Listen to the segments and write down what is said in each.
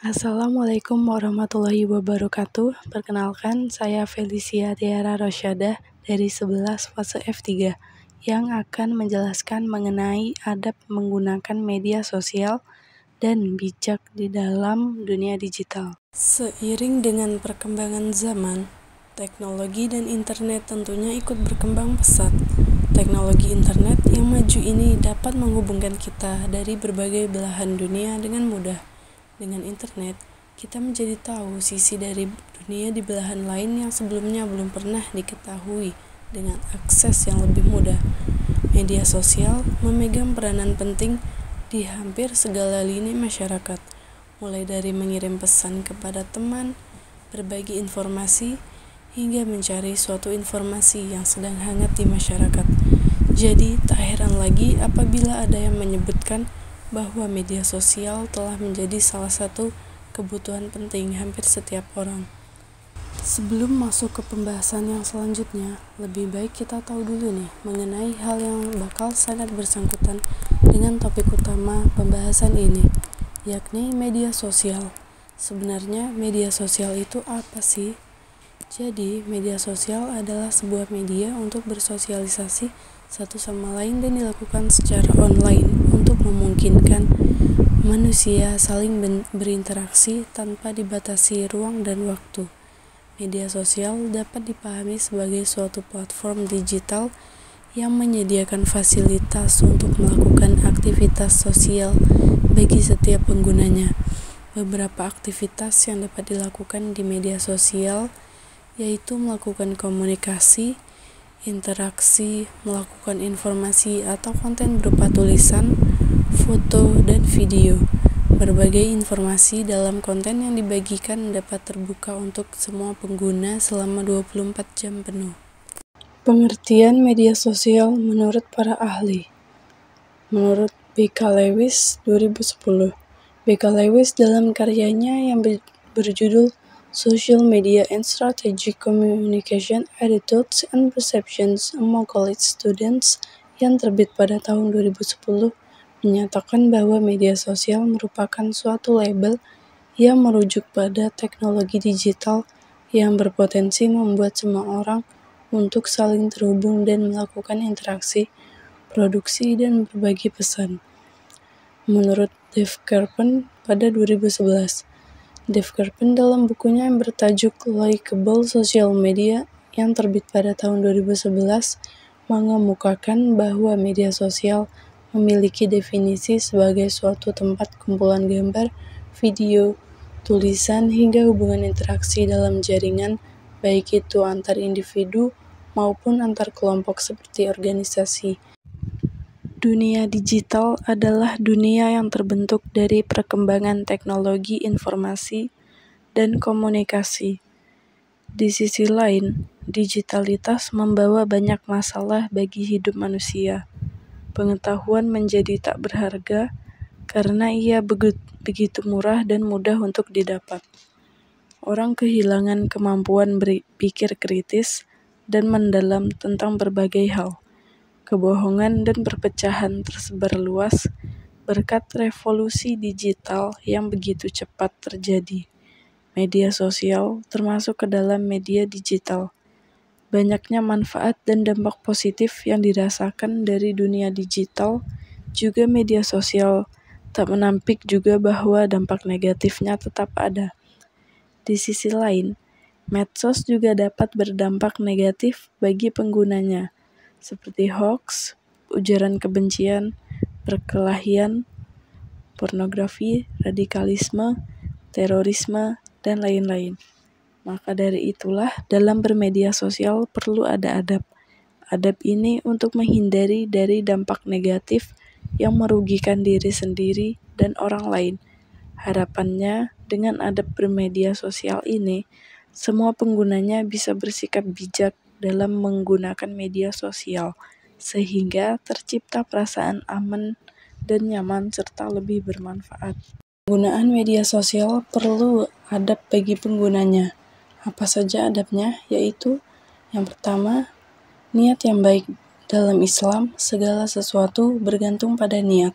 Assalamualaikum warahmatullahi wabarakatuh. Perkenalkan, saya Felicia Tiara Rosyadah dari 11 fase F3 yang akan menjelaskan mengenai adab menggunakan media sosial dan bijak di dalam dunia digital. Seiring dengan perkembangan zaman, teknologi dan internet tentunya ikut berkembang pesat. Teknologi internet yang maju ini dapat menghubungkan kita dari berbagai belahan dunia dengan mudah. Dengan internet, kita menjadi tahu sisi dari dunia di belahan lain yang sebelumnya belum pernah diketahui dengan akses yang lebih mudah. Media sosial memegang peranan penting di hampir segala lini masyarakat, mulai dari mengirim pesan kepada teman, berbagi informasi, hingga mencari suatu informasi yang sedang hangat di masyarakat. Jadi, tak heran lagi apabila ada yang menyebutkan bahwa media sosial telah menjadi salah satu kebutuhan penting hampir setiap orang. Sebelum masuk ke pembahasan yang selanjutnya, lebih baik kita tahu dulu nih mengenai hal yang bakal sangat bersangkutan dengan topik utama pembahasan ini, yakni media sosial. Sebenarnya media sosial itu apa sih? Jadi, media sosial adalah sebuah media untuk bersosialisasi satu sama lain dan dilakukan secara online untuk memungkinkan manusia saling berinteraksi tanpa dibatasi ruang dan waktu. Media sosial dapat dipahami sebagai suatu platform digital yang menyediakan fasilitas untuk melakukan aktivitas sosial bagi setiap penggunanya. Beberapa aktivitas yang dapat dilakukan di media sosial yaitu melakukan komunikasi, interaksi, melakukan informasi atau konten berupa tulisan, foto, dan video. Berbagai informasi dalam konten yang dibagikan dapat terbuka untuk semua pengguna selama 24 jam penuh. Pengertian media sosial menurut para ahli. Menurut B.K. Lewis 2010, B.K. Lewis dalam karyanya yang berjudul Social Media and Strategic Communication Attitudes and Perceptions Among College Students yang terbit pada tahun 2010 menyatakan bahwa media sosial merupakan suatu label yang merujuk pada teknologi digital yang berpotensi membuat semua orang untuk saling terhubung dan melakukan interaksi, produksi, dan berbagi pesan. Menurut Dave Kerpen pada 2011, Dave Kerpen dalam bukunya yang bertajuk Likeable Social Media yang terbit pada tahun 2011 mengemukakan bahwa media sosial memiliki definisi sebagai suatu tempat kumpulan gambar, video, tulisan, hingga hubungan interaksi dalam jaringan, baik itu antar individu maupun antar kelompok seperti organisasi. Dunia digital adalah dunia yang terbentuk dari perkembangan teknologi informasi dan komunikasi. Di sisi lain, digitalitas membawa banyak masalah bagi hidup manusia. Pengetahuan menjadi tak berharga karena ia begitu murah dan mudah untuk didapat. Orang kehilangan kemampuan berpikir kritis dan mendalam tentang berbagai hal. Kebohongan dan perpecahan tersebar luas berkat revolusi digital yang begitu cepat terjadi. Media sosial termasuk ke dalam media digital. Banyaknya manfaat dan dampak positif yang dirasakan dari dunia digital, juga media sosial tak menampik juga bahwa dampak negatifnya tetap ada. Di sisi lain, medsos juga dapat berdampak negatif bagi penggunanya, seperti hoax, ujaran kebencian, perkelahian, pornografi, radikalisme, terorisme, dan lain-lain. Maka dari itulah dalam bermedia sosial perlu ada adab. Adab ini untuk menghindari dari dampak negatif yang merugikan diri sendiri dan orang lain. Harapannya dengan adab bermedia sosial ini, semua penggunanya bisa bersikap bijak dalam menggunakan media sosial, sehingga tercipta perasaan aman dan nyaman serta lebih bermanfaat. Penggunaan media sosial perlu adab bagi penggunanya. Apa saja adabnya? Yaitu yang pertama, niat yang baik. Dalam Islam, segala sesuatu bergantung pada niat.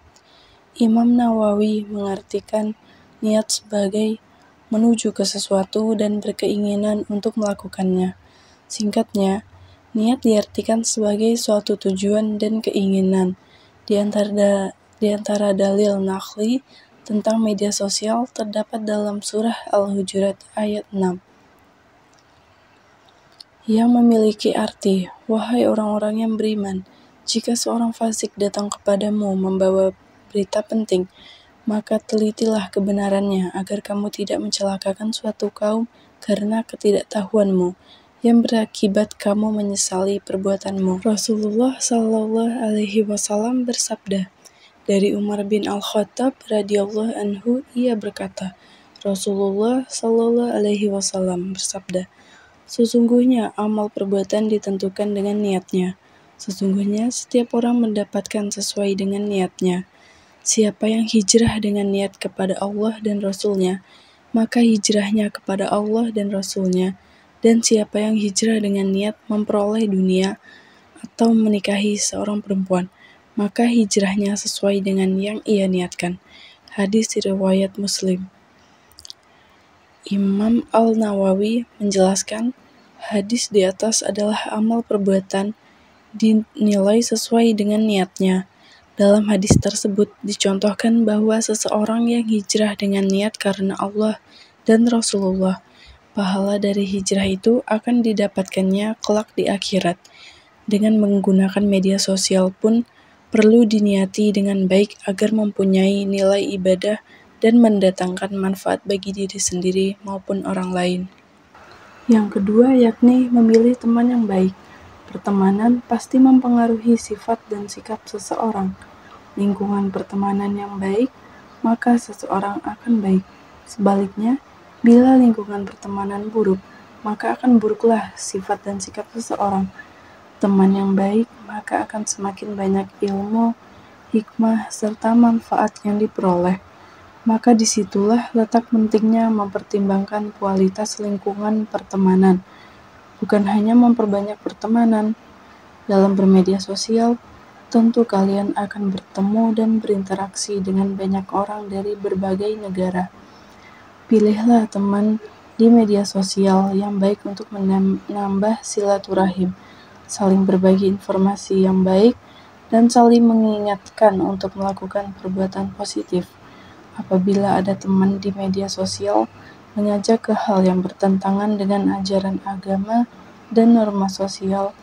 Imam Nawawi mengartikan niat sebagai menuju ke sesuatu dan berkeinginan untuk melakukannya. Singkatnya, niat diartikan sebagai suatu tujuan dan keinginan. Di antara dalil naqli tentang media sosial terdapat dalam surah Al-Hujurat ayat 6 yang memiliki arti, "Wahai orang-orang yang beriman, jika seorang fasik datang kepadamu membawa berita penting, maka telitilah kebenarannya agar kamu tidak mencelakakan suatu kaum karena ketidaktahuanmu, yang berakibat kamu menyesali perbuatanmu." Rasulullah Shallallahu Alaihi Wasallam bersabda, dari Umar bin Al-Khattab radhiyallahu anhu, ia berkata, Rasulullah Shallallahu Alaihi Wasallam bersabda, sesungguhnya amal perbuatan ditentukan dengan niatnya. Sesungguhnya setiap orang mendapatkan sesuai dengan niatnya. Siapa yang hijrah dengan niat kepada Allah dan Rasul-Nya, maka hijrahnya kepada Allah dan Rasul-Nya. Dan siapa yang hijrah dengan niat memperoleh dunia atau menikahi seorang perempuan, maka hijrahnya sesuai dengan yang ia niatkan. Hadis riwayat Muslim. Imam Al-Nawawi menjelaskan, hadis di atas adalah amal perbuatan dinilai sesuai dengan niatnya. Dalam hadis tersebut dicontohkan bahwa seseorang yang hijrah dengan niat karena Allah dan Rasulullah, pahala dari hijrah itu akan didapatkannya kelak di akhirat. Dengan menggunakan media sosial pun perlu diniati dengan baik agar mempunyai nilai ibadah dan mendatangkan manfaat bagi diri sendiri maupun orang lain. Yang kedua yakni memilih teman yang baik. Pertemanan pasti mempengaruhi sifat dan sikap seseorang. Lingkungan pertemanan yang baik, maka seseorang akan baik. Sebaliknya, bila lingkungan pertemanan buruk, maka akan buruklah sifat dan sikap seseorang. Teman yang baik, maka akan semakin banyak ilmu, hikmah, serta manfaat yang diperoleh. Maka disitulah letak pentingnya mempertimbangkan kualitas lingkungan pertemanan, bukan hanya memperbanyak pertemanan. Dalam bermedia sosial, tentu kalian akan bertemu dan berinteraksi dengan banyak orang dari berbagai negara. Pilihlah teman di media sosial yang baik untuk menambah silaturahim, saling berbagi informasi yang baik, dan saling mengingatkan untuk melakukan perbuatan positif. Apabila ada teman di media sosial mengajak ke hal yang bertentangan dengan ajaran agama dan norma sosial,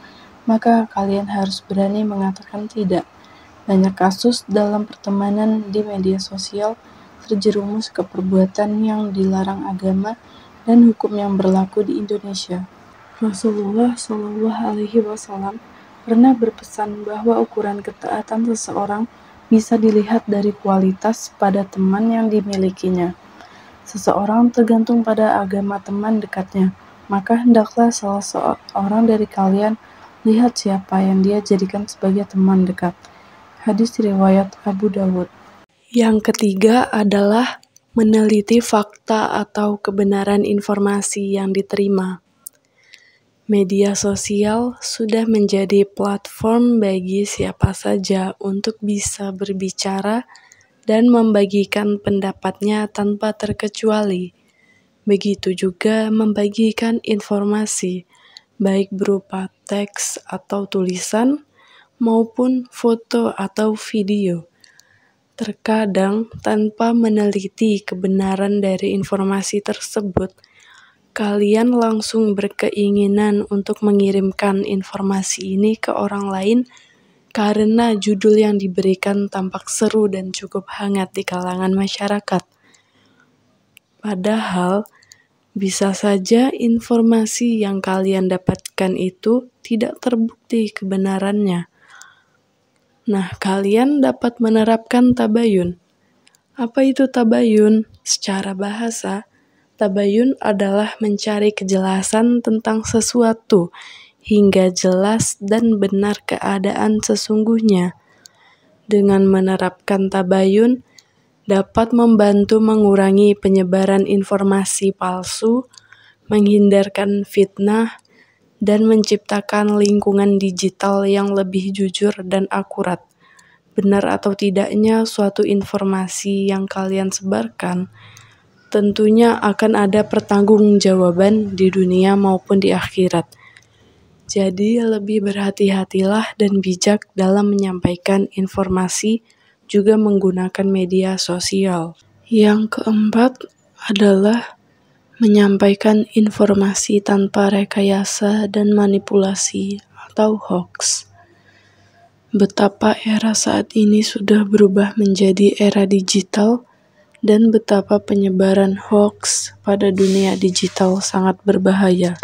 maka kalian harus berani mengatakan tidak. Banyak kasus dalam pertemanan di media sosial terjerumus ke perbuatan yang dilarang agama dan hukum yang berlaku di Indonesia. Rasulullah Shallallahu Alaihi Wasallam pernah berpesan bahwa ukuran ketaatan seseorang bisa dilihat dari kualitas pada teman yang dimilikinya. Seseorang tergantung pada agama teman dekatnya, maka hendaklah salah seorang dari kalian lihat siapa yang dia jadikan sebagai teman dekat. Hadis riwayat Abu Dawud. Yang ketiga adalah meneliti fakta atau kebenaran informasi yang diterima. Media sosial sudah menjadi platform bagi siapa saja untuk bisa berbicara dan membagikan pendapatnya tanpa terkecuali. Begitu juga membagikan informasi, baik berupa teks atau tulisan, maupun foto atau video. Terkadang tanpa meneliti kebenaran dari informasi tersebut, kalian langsung berkeinginan untuk mengirimkan informasi ini ke orang lain karena judul yang diberikan tampak seru dan cukup hangat di kalangan masyarakat. Padahal, bisa saja informasi yang kalian dapatkan itu tidak terbukti kebenarannya. Nah, kalian dapat menerapkan tabayun. Apa itu tabayun? Secara bahasa, tabayun adalah mencari kejelasan tentang sesuatu hingga jelas dan benar keadaan sesungguhnya. Dengan menerapkan tabayun, dapat membantu mengurangi penyebaran informasi palsu, menghindarkan fitnah, dan menciptakan lingkungan digital yang lebih jujur dan akurat. Benar atau tidaknya suatu informasi yang kalian sebarkan tentunya akan ada pertanggungjawaban di dunia maupun di akhirat. Jadi lebih berhati-hatilah dan bijak dalam menyampaikan informasi, juga menggunakan media sosial. Yang keempat adalah menyampaikan informasi tanpa rekayasa dan manipulasi atau hoax. Betapa era saat ini sudah berubah menjadi era digital dan betapa penyebaran hoax pada dunia digital sangat berbahaya.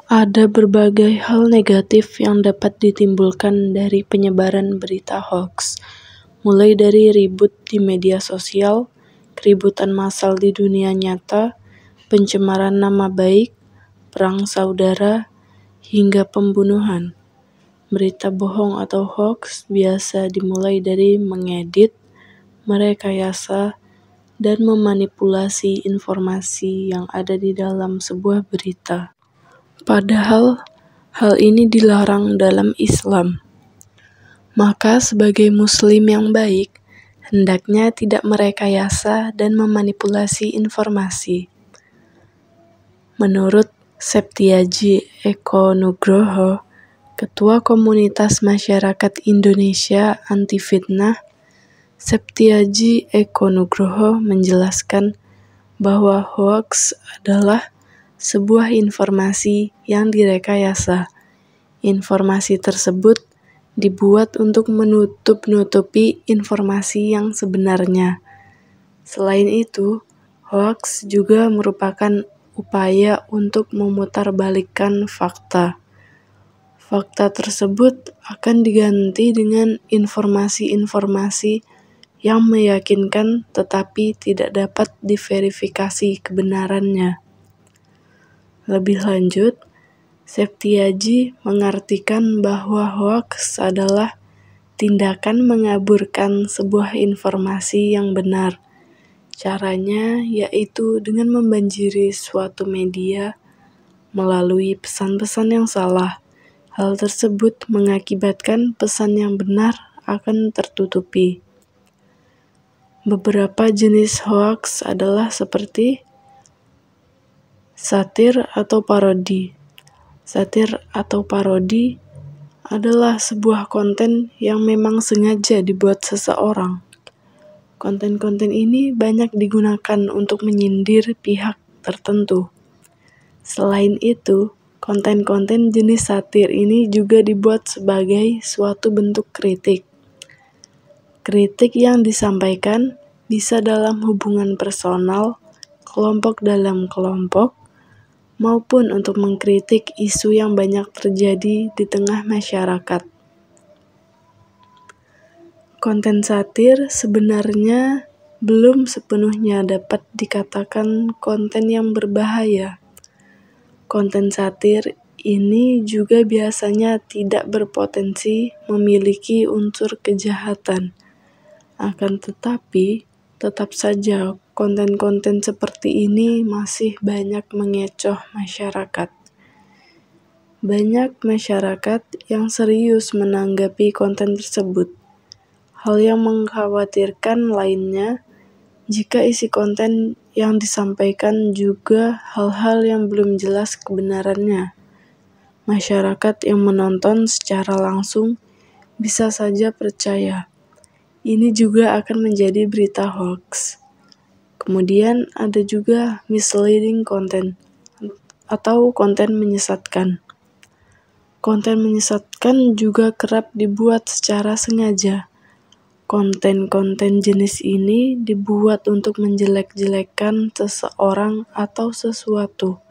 Ada berbagai hal negatif yang dapat ditimbulkan dari penyebaran berita hoax, mulai dari ribut di media sosial, keributan massal di dunia nyata, pencemaran nama baik, perang saudara, hingga pembunuhan. Berita bohong atau hoax biasa dimulai dari mengedit, merekayasa, dan memanipulasi informasi yang ada di dalam sebuah berita. Padahal, hal ini dilarang dalam Islam. Maka sebagai muslim yang baik, hendaknya tidak merekayasa dan memanipulasi informasi. Menurut Septiaji Eko Nugroho, Ketua Komunitas Masyarakat Indonesia Anti Fitnah, Septiaji Eko Nugroho menjelaskan bahwa hoax adalah sebuah informasi yang direkayasa. Informasi tersebut dibuat untuk menutup-nutupi informasi yang sebenarnya. Selain itu, hoax juga merupakan upaya untuk memutarbalikkan fakta. Fakta tersebut akan diganti dengan informasi-informasi yang meyakinkan tetapi tidak dapat diverifikasi kebenarannya. Lebih lanjut, Septiaji mengartikan bahwa hoax adalah tindakan mengaburkan sebuah informasi yang benar. Caranya yaitu dengan membanjiri suatu media melalui pesan-pesan yang salah. Hal tersebut mengakibatkan pesan yang benar akan tertutupi. Beberapa jenis hoax adalah seperti satir atau parodi. Satir atau parodi adalah sebuah konten yang memang sengaja dibuat seseorang. Konten-konten ini banyak digunakan untuk menyindir pihak tertentu. Selain itu, konten-konten jenis satir ini juga dibuat sebagai suatu bentuk kritik. Kritik yang disampaikan bisa dalam hubungan personal, kelompok dalam kelompok, maupun untuk mengkritik isu yang banyak terjadi di tengah masyarakat. Konten satir sebenarnya belum sepenuhnya dapat dikatakan konten yang berbahaya. Konten satir ini juga biasanya tidak berpotensi memiliki unsur kejahatan. Akan tetapi, tetap saja konten-konten seperti ini masih banyak mengecoh masyarakat. Banyak masyarakat yang serius menanggapi konten tersebut. Hal yang mengkhawatirkan lainnya, jika isi konten yang disampaikan juga hal-hal yang belum jelas kebenarannya. Masyarakat yang menonton secara langsung bisa saja percaya. Ini juga akan menjadi berita hoax. Kemudian ada juga misleading content atau konten menyesatkan. Konten menyesatkan juga kerap dibuat secara sengaja. Konten-konten jenis ini dibuat untuk menjelek-jelekan seseorang atau sesuatu.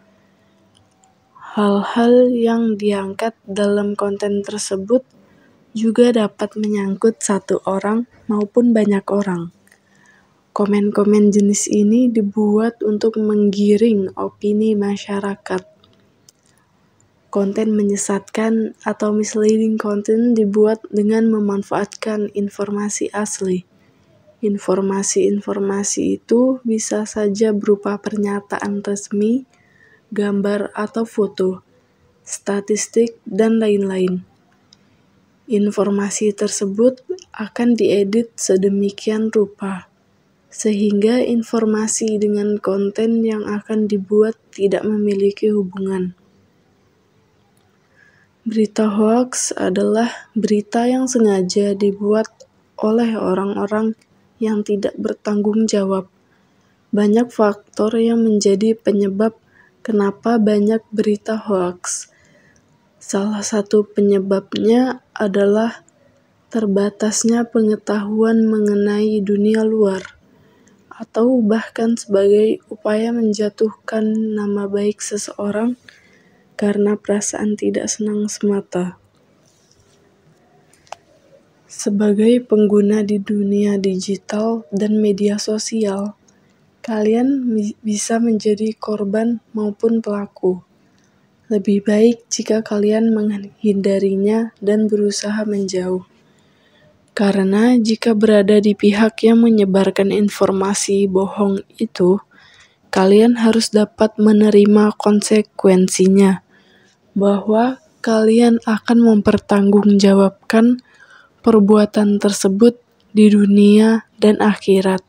Hal-hal yang diangkat dalam konten tersebut juga dapat menyangkut satu orang maupun banyak orang. Komen-komen jenis ini dibuat untuk menggiring opini masyarakat. Konten menyesatkan atau misleading content dibuat dengan memanfaatkan informasi asli. Informasi-informasi itu bisa saja berupa pernyataan resmi, gambar atau foto, statistik, dan lain-lain. Informasi tersebut akan diedit sedemikian rupa, sehingga informasi dengan konten yang akan dibuat tidak memiliki hubungan. Berita hoaks adalah berita yang sengaja dibuat oleh orang-orang yang tidak bertanggung jawab. Banyak faktor yang menjadi penyebab kenapa banyak berita hoaks. Salah satu penyebabnya adalah terbatasnya pengetahuan mengenai dunia luar, atau bahkan sebagai upaya menjatuhkan nama baik seseorang karena perasaan tidak senang semata. Sebagai pengguna di dunia digital dan media sosial, kalian bisa menjadi korban maupun pelaku. Lebih baik jika kalian menghindarinya dan berusaha menjauh. Karena jika berada di pihak yang menyebarkan informasi bohong itu, kalian harus dapat menerima konsekuensinya, bahwa kalian akan mempertanggungjawabkan perbuatan tersebut di dunia dan akhirat.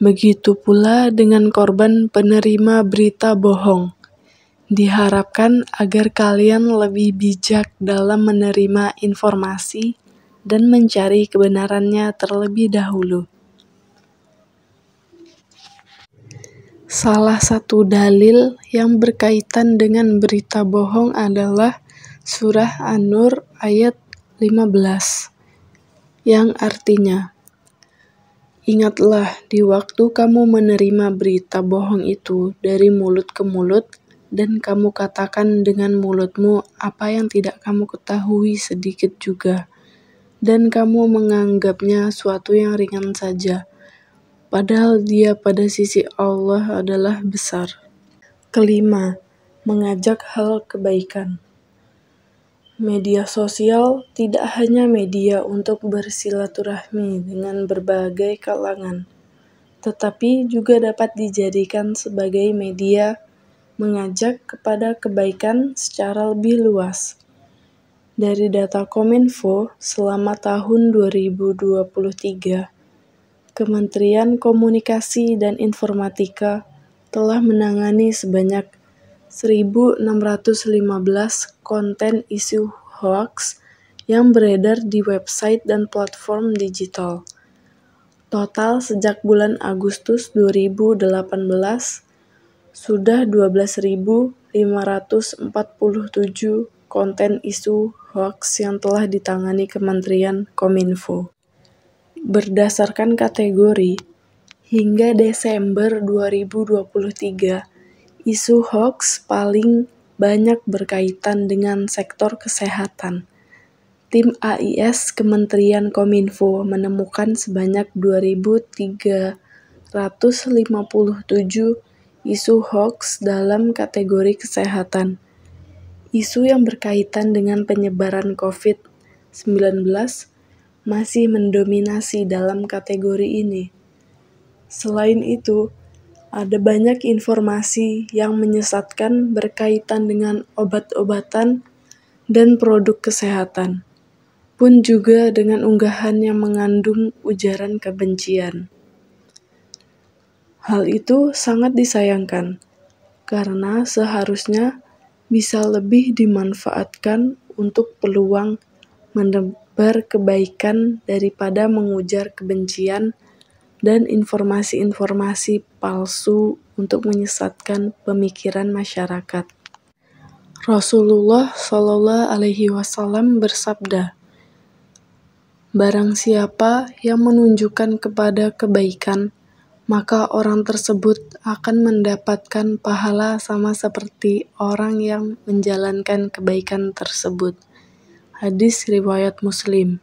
Begitu pula dengan korban penerima berita bohong. Diharapkan agar kalian lebih bijak dalam menerima informasi dan mencari kebenarannya terlebih dahulu. Salah satu dalil yang berkaitan dengan berita bohong adalah Surah An-Nur ayat 15, yang artinya, "Ingatlah di waktu kamu menerima berita bohong itu dari mulut ke mulut, dan kamu katakan dengan mulutmu apa yang tidak kamu ketahui sedikit juga, dan kamu menganggapnya suatu yang ringan saja, padahal dia pada sisi Allah adalah besar." Kelima, mengajak hal kebaikan. Media sosial tidak hanya media untuk bersilaturahmi dengan berbagai kalangan, tetapi juga dapat dijadikan sebagai media mengajak kepada kebaikan secara lebih luas. Dari data Kominfo, selama tahun 2023, Kementerian Komunikasi dan Informatika telah menangani sebanyak 1.615 konten isu hoaks yang beredar di website dan platform digital. Total sejak bulan Agustus 2018, sudah 12.547 konten isu hoaks yang telah ditangani Kementerian Kominfo. Berdasarkan kategori, hingga Desember 2023, isu hoaks paling banyak berkaitan dengan sektor kesehatan. Tim AIS Kementerian Kominfo menemukan sebanyak 2.357 isu hoaks dalam kategori kesehatan. Isu yang berkaitan dengan penyebaran COVID-19 masih mendominasi dalam kategori ini. Selain itu, ada banyak informasi yang menyesatkan berkaitan dengan obat-obatan dan produk kesehatan, pun juga dengan unggahan yang mengandung ujaran kebencian. Hal itu sangat disayangkan, karena seharusnya bisa lebih dimanfaatkan untuk peluang menebar kebaikan daripada mengujar kebencian dan informasi-informasi palsu untuk menyesatkan pemikiran masyarakat. Rasulullah SAW bersabda, "Barang siapa yang menunjukkan kepada kebaikan, maka orang tersebut akan mendapatkan pahala sama seperti orang yang menjalankan kebaikan tersebut." Hadis riwayat Muslim.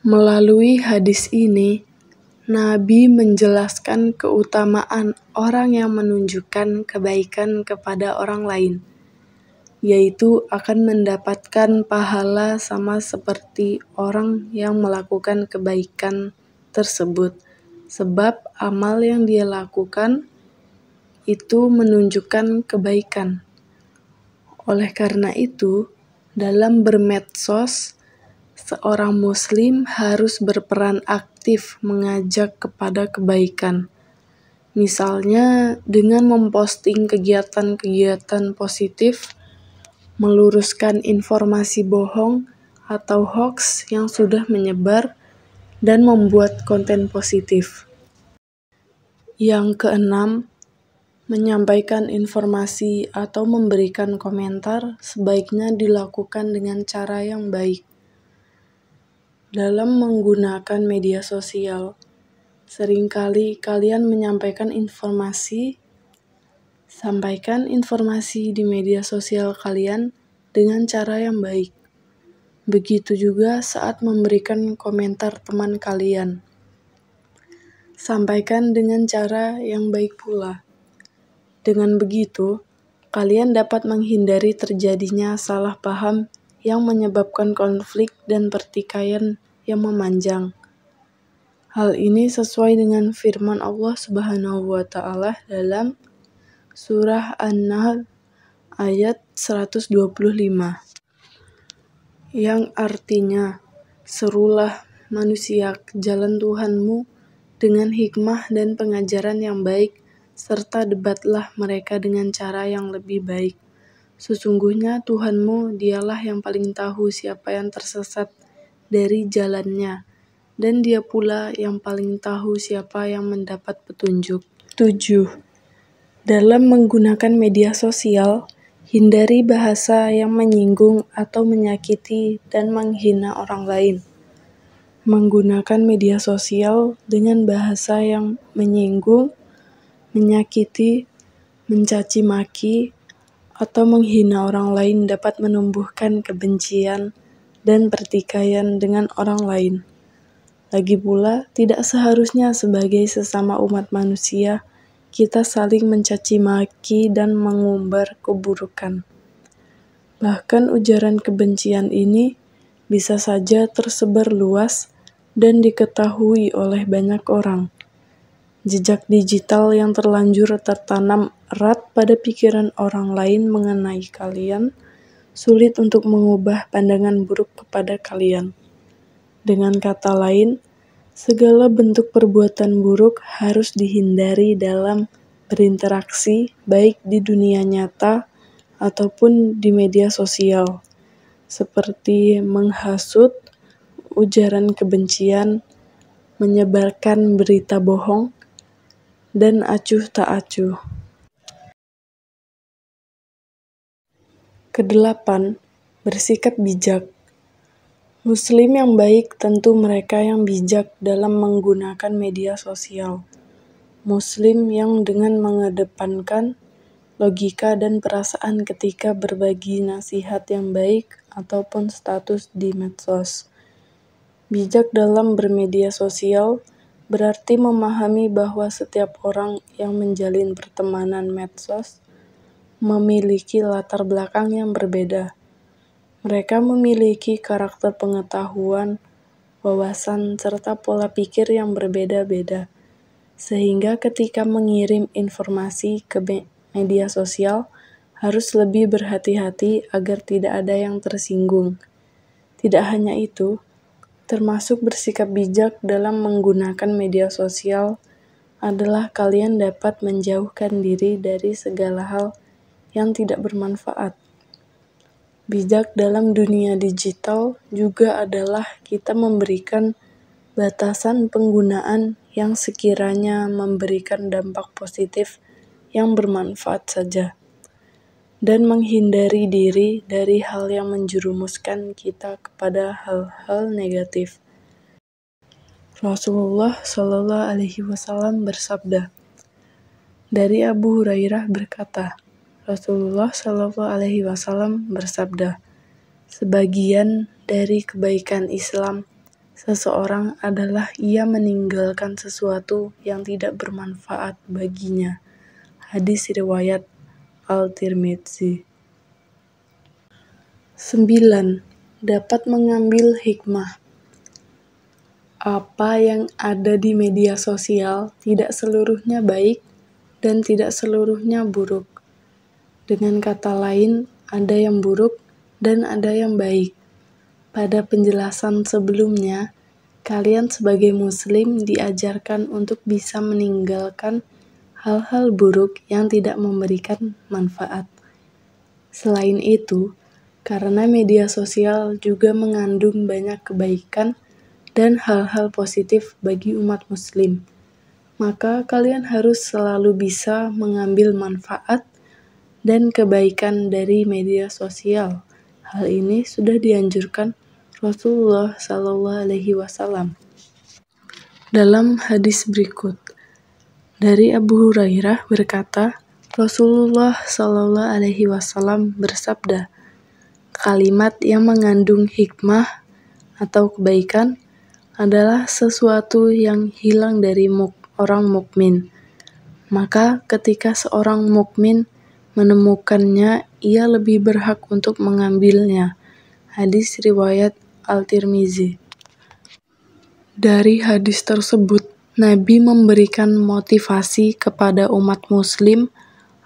Melalui hadis ini, Nabi menjelaskan keutamaan orang yang menunjukkan kebaikan kepada orang lain, yaitu akan mendapatkan pahala sama seperti orang yang melakukan kebaikan tersebut. Sebab amal yang dia lakukan itu menunjukkan kebaikan. Oleh karena itu, dalam bermedsos, seorang muslim harus berperan aktif mengajak kepada kebaikan. Misalnya dengan memposting kegiatan-kegiatan positif, meluruskan informasi bohong atau hoaks yang sudah menyebar, dan membuat konten positif. Yang keenam, menyampaikan informasi atau memberikan komentar sebaiknya dilakukan dengan cara yang baik. Dalam menggunakan media sosial, seringkali kalian menyampaikan informasi. Sampaikan informasi di media sosial kalian dengan cara yang baik. Begitu juga saat memberikan komentar teman kalian. Sampaikan dengan cara yang baik pula. Dengan begitu, kalian dapat menghindari terjadinya salah paham yang menyebabkan konflik dan pertikaian yang memanjang. Hal ini sesuai dengan firman Allah Subhanahu wa Ta'ala dalam Surah An-Nahl ayat 125, yang artinya, serulah manusia ke jalan Tuhanmu dengan hikmah dan pengajaran yang baik, serta debatlah mereka dengan cara yang lebih baik. Sesungguhnya Tuhanmu dialah yang paling tahu siapa yang tersesat dari jalannya, dan dia pula yang paling tahu siapa yang mendapat petunjuk. 7. Dalam menggunakan media sosial, hindari bahasa yang menyinggung atau menyakiti dan menghina orang lain. Menggunakan media sosial dengan bahasa yang menyinggung, menyakiti, mencaci maki, atau menghina orang lain dapat menumbuhkan kebencian dan pertikaian dengan orang lain. Lagi pula, tidak seharusnya sebagai sesama umat manusia kita saling mencaci maki dan mengumbar keburukan. Bahkan ujaran kebencian ini bisa saja tersebar luas dan diketahui oleh banyak orang. Jejak digital yang terlanjur tertanam erat pada pikiran orang lain mengenai kalian sulit untuk mengubah pandangan buruk kepada kalian. Dengan kata lain, segala bentuk perbuatan buruk harus dihindari dalam berinteraksi, baik di dunia nyata ataupun di media sosial, seperti menghasut, ujaran kebencian, menyebarkan berita bohong, dan acuh tak acuh. Kedelapan, bersikap bijak. Muslim yang baik tentu mereka yang bijak dalam menggunakan media sosial. Muslim yang dengan mengedepankan logika dan perasaan ketika berbagi nasihat yang baik ataupun status di medsos. Bijak dalam bermedia sosial berarti memahami bahwa setiap orang yang menjalin pertemanan medsos memiliki latar belakang yang berbeda. Mereka memiliki karakter pengetahuan, wawasan, serta pola pikir yang berbeda-beda. Sehingga ketika mengirim informasi ke media sosial, harus lebih berhati-hati agar tidak ada yang tersinggung. Tidak hanya itu, termasuk bersikap bijak dalam menggunakan media sosial adalah kalian dapat menjauhkan diri dari segala hal yang tidak bermanfaat. Bijak dalam dunia digital juga adalah kita memberikan batasan penggunaan yang sekiranya memberikan dampak positif yang bermanfaat saja, dan menghindari diri dari hal yang menjerumuskan kita kepada hal-hal negatif. Rasulullah Shallallahu Alaihi Wasallam bersabda, dari Abu Hurairah berkata, Rasulullah Shallallahu Alaihi Wasallam bersabda, sebagian dari kebaikan Islam seseorang adalah ia meninggalkan sesuatu yang tidak bermanfaat baginya. Hadis riwayat Al-Tirmidzi. 9. Dapat mengambil hikmah. Apa yang ada di media sosial tidak seluruhnya baik dan tidak seluruhnya buruk. Dengan kata lain, ada yang buruk dan ada yang baik. Pada penjelasan sebelumnya, kalian sebagai muslim diajarkan untuk bisa meninggalkan hal-hal buruk yang tidak memberikan manfaat. Selain itu, karena media sosial juga mengandung banyak kebaikan dan hal-hal positif bagi umat muslim, maka kalian harus selalu bisa mengambil manfaat dan kebaikan dari media sosial. Hal ini sudah dianjurkan Rasulullah SAW. Dalam hadis berikut, dari Abu Hurairah berkata, Rasulullah SAW bersabda, kalimat yang mengandung hikmah atau kebaikan adalah sesuatu yang hilang dari orang mukmin. Maka ketika seorang mukmin menemukannya, ia lebih berhak untuk mengambilnya. Hadis riwayat Al-Tirmizi. Dari hadis tersebut, Nabi memberikan motivasi kepada umat muslim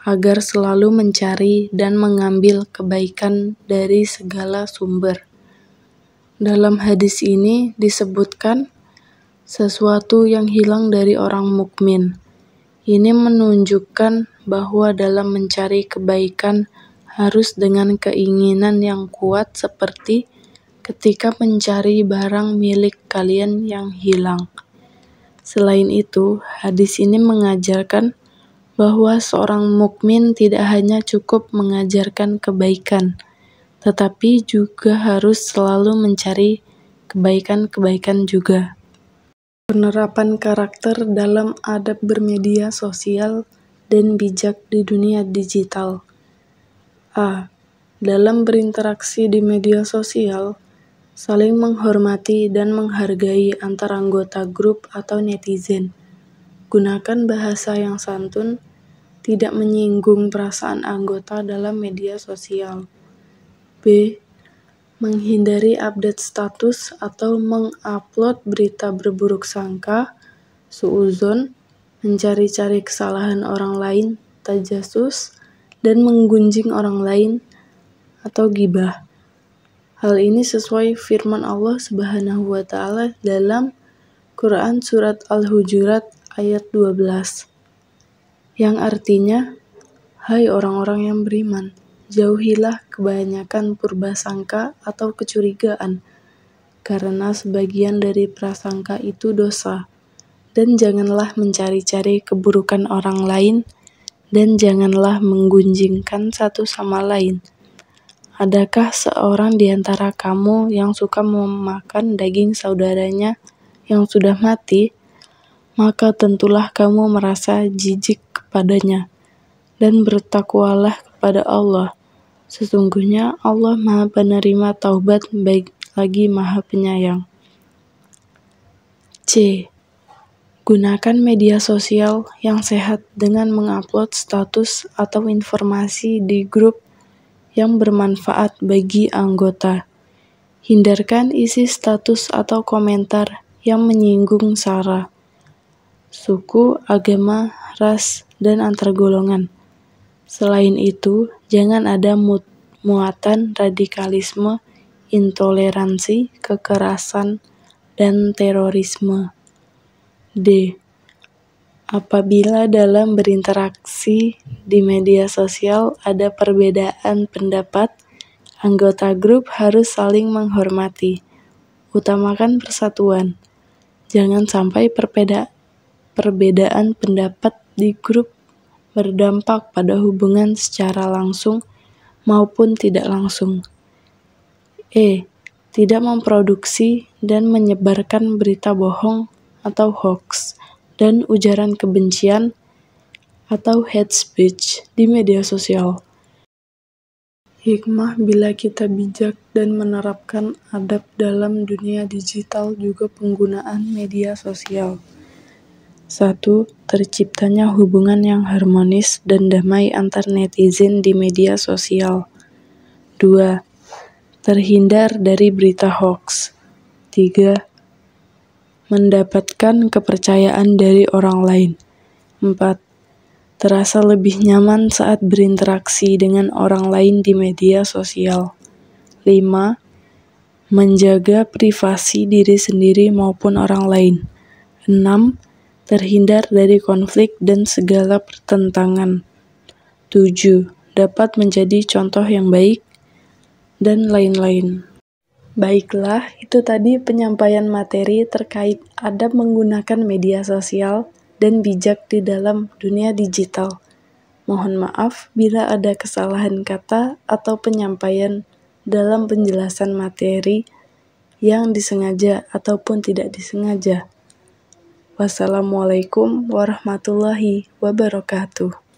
agar selalu mencari dan mengambil kebaikan dari segala sumber. Dalam hadis ini disebutkan sesuatu yang hilang dari orang mukmin. Ini menunjukkan bahwa dalam mencari kebaikan harus dengan keinginan yang kuat, seperti ketika mencari barang milik kalian yang hilang. Selain itu, hadis ini mengajarkan bahwa seorang mukmin tidak hanya cukup mengajarkan kebaikan, tetapi juga harus selalu mencari kebaikan-kebaikan juga. Penerapan karakter dalam adab bermedia sosial dan bijak di dunia digital. A. Dalam berinteraksi di media sosial, saling menghormati dan menghargai antar anggota grup atau netizen. Gunakan bahasa yang santun, tidak menyinggung perasaan anggota dalam media sosial. B. Menghindari update status atau mengupload berita berburuk sangka, suudzon, mencari-cari kesalahan orang lain, tajasus, dan menggunjing orang lain atau ghibah. Hal ini sesuai firman Allah Subhanahu wa Ta'ala dalam Quran Surat Al-Hujurat ayat 12, yang artinya, hai orang-orang yang beriman, jauhilah kebanyakan purbasangka atau kecurigaan, karena sebagian dari prasangka itu dosa, dan janganlah mencari-cari keburukan orang lain, dan janganlah menggunjingkan satu sama lain. Adakah seorang di antara kamu yang suka memakan daging saudaranya yang sudah mati? Maka tentulah kamu merasa jijik kepadanya, dan bertakwalah kepada Allah. Sesungguhnya Allah Maha Penerima Taubat lagi Maha Penyayang. C. Gunakan media sosial yang sehat dengan mengupload status atau informasi di grup yang bermanfaat bagi anggota. Hindarkan isi status atau komentar yang menyinggung sara, suku, agama, ras, dan antar golongan. Selain itu, jangan ada muatan radikalisme, intoleransi, kekerasan, dan terorisme. D. Apabila dalam berinteraksi di media sosial ada perbedaan pendapat, anggota grup harus saling menghormati. Utamakan persatuan. Jangan sampai perbedaan pendapat di grup berdampak pada hubungan secara langsung maupun tidak langsung. E. Tidak memproduksi dan menyebarkan berita bohong atau hoax dan ujaran kebencian atau hate speech di media sosial. Hikmah bila kita bijak dan menerapkan adab dalam dunia digital juga penggunaan media sosial. 1. Terciptanya hubungan yang harmonis dan damai antar netizen di media sosial. 2. Terhindar dari berita hoax. 3. Mendapatkan kepercayaan dari orang lain. 4. Terasa lebih nyaman saat berinteraksi dengan orang lain di media sosial. 5. menjaga privasi diri sendiri maupun orang lain. 6. Terhindar dari konflik dan segala pertentangan. 7. Dapat menjadi contoh yang baik, dan lain-lain. Baiklah, itu tadi penyampaian materi terkait adab menggunakan media sosial dan bijak di dalam dunia digital. Mohon maaf bila ada kesalahan kata atau penyampaian dalam penjelasan materi yang disengaja ataupun tidak disengaja. Wassalamualaikum warahmatullahi wabarakatuh.